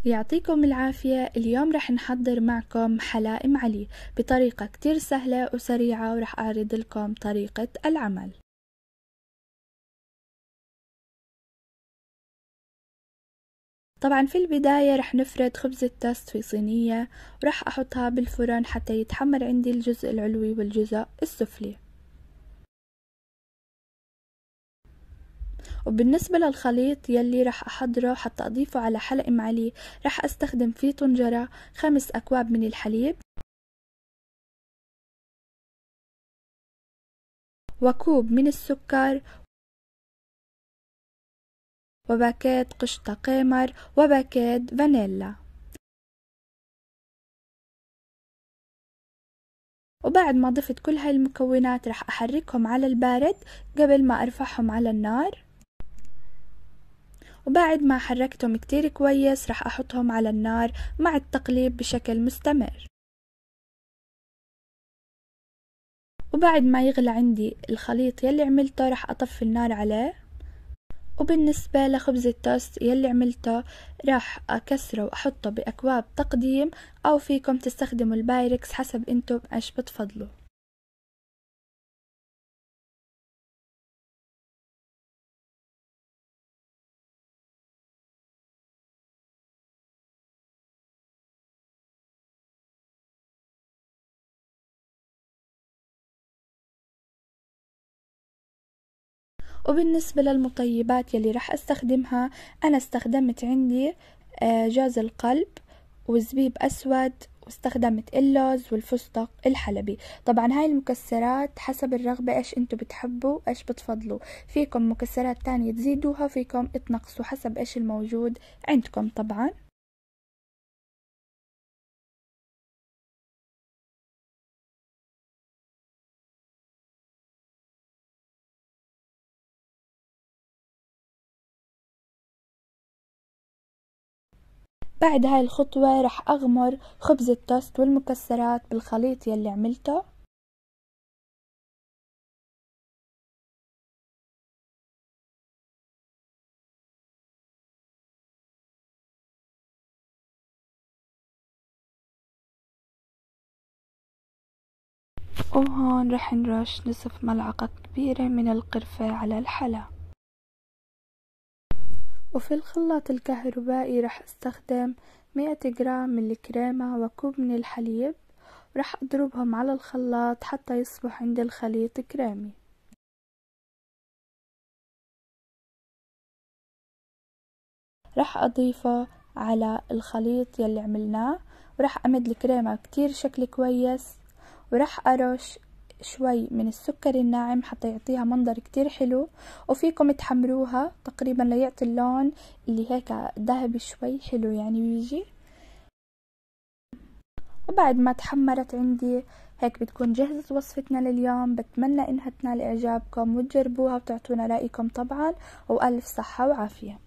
يعطيكم العافية. اليوم رح نحضر معكم حلائم علي بطريقة كتير سهلة وسريعة، ورح أعرض لكم طريقة العمل. طبعا في البداية رح نفرد خبز التوست في صينية، ورح أحطها بالفرن حتى يتحمر عندي الجزء العلوي والجزء السفلي. وبالنسبة للخليط يلي رح أحضره حتى أضيفه على حلائم علي، رح أستخدم فيه طنجرة 5 أكواب من الحليب، وكوب من السكر، وباكيت قشطة قمر، وباكيت فانيلا. وبعد ما ضفت كل هاي المكونات رح أحركهم على البارد قبل ما أرفعهم على النار. وبعد ما حركتهم كتير كويس رح أحطهم على النار مع التقليب بشكل مستمر. وبعد ما يغلى عندي الخليط يلي عملته رح أطفي النار عليه. وبالنسبة لخبز التوست يلي عملته راح أكسره وأحطه بأكواب تقديم، أو فيكم تستخدموا البايركس حسب انتم ايش بتفضلوا. وبالنسبة للمطيبات يلي راح استخدمها، انا استخدمت عندي جوز القلب وزبيب اسود، واستخدمت اللوز والفستق الحلبي. طبعا هاي المكسرات حسب الرغبة، ايش انتو بتحبوا ايش بتفضلوا، فيكم مكسرات تانية تزيدوها، فيكم تنقصوا حسب ايش الموجود عندكم طبعا. بعد هاي الخطوة رح أغمر خبز التوست والمكسرات بالخليط يلي عملته. وهون رح نرش نصف ملعقة كبيرة من القرفة على الحلا. وفي الخلاط الكهربائي رح استخدم 100 جرام من الكريمة وكوب من الحليب، ورح اضربهم على الخلاط حتى يصبح عندي الخليط كريمي. رح اضيفه على الخليط يلي عملناه، ورح امد الكريمة كتير شكل كويس، ورح ارش شوي من السكر الناعم حتى يعطيها منظر كتير حلو. وفيكم تحمروها تقريبا ليعطي اللون اللي هيك ذهبي شوي حلو يعني بيجي. وبعد ما تحمرت عندي هيك بتكون جهزت وصفتنا لليوم. بتمنى انها تنال اعجابكم وتجربوها وتعطونا رأيكم طبعا، والف صحة وعافية.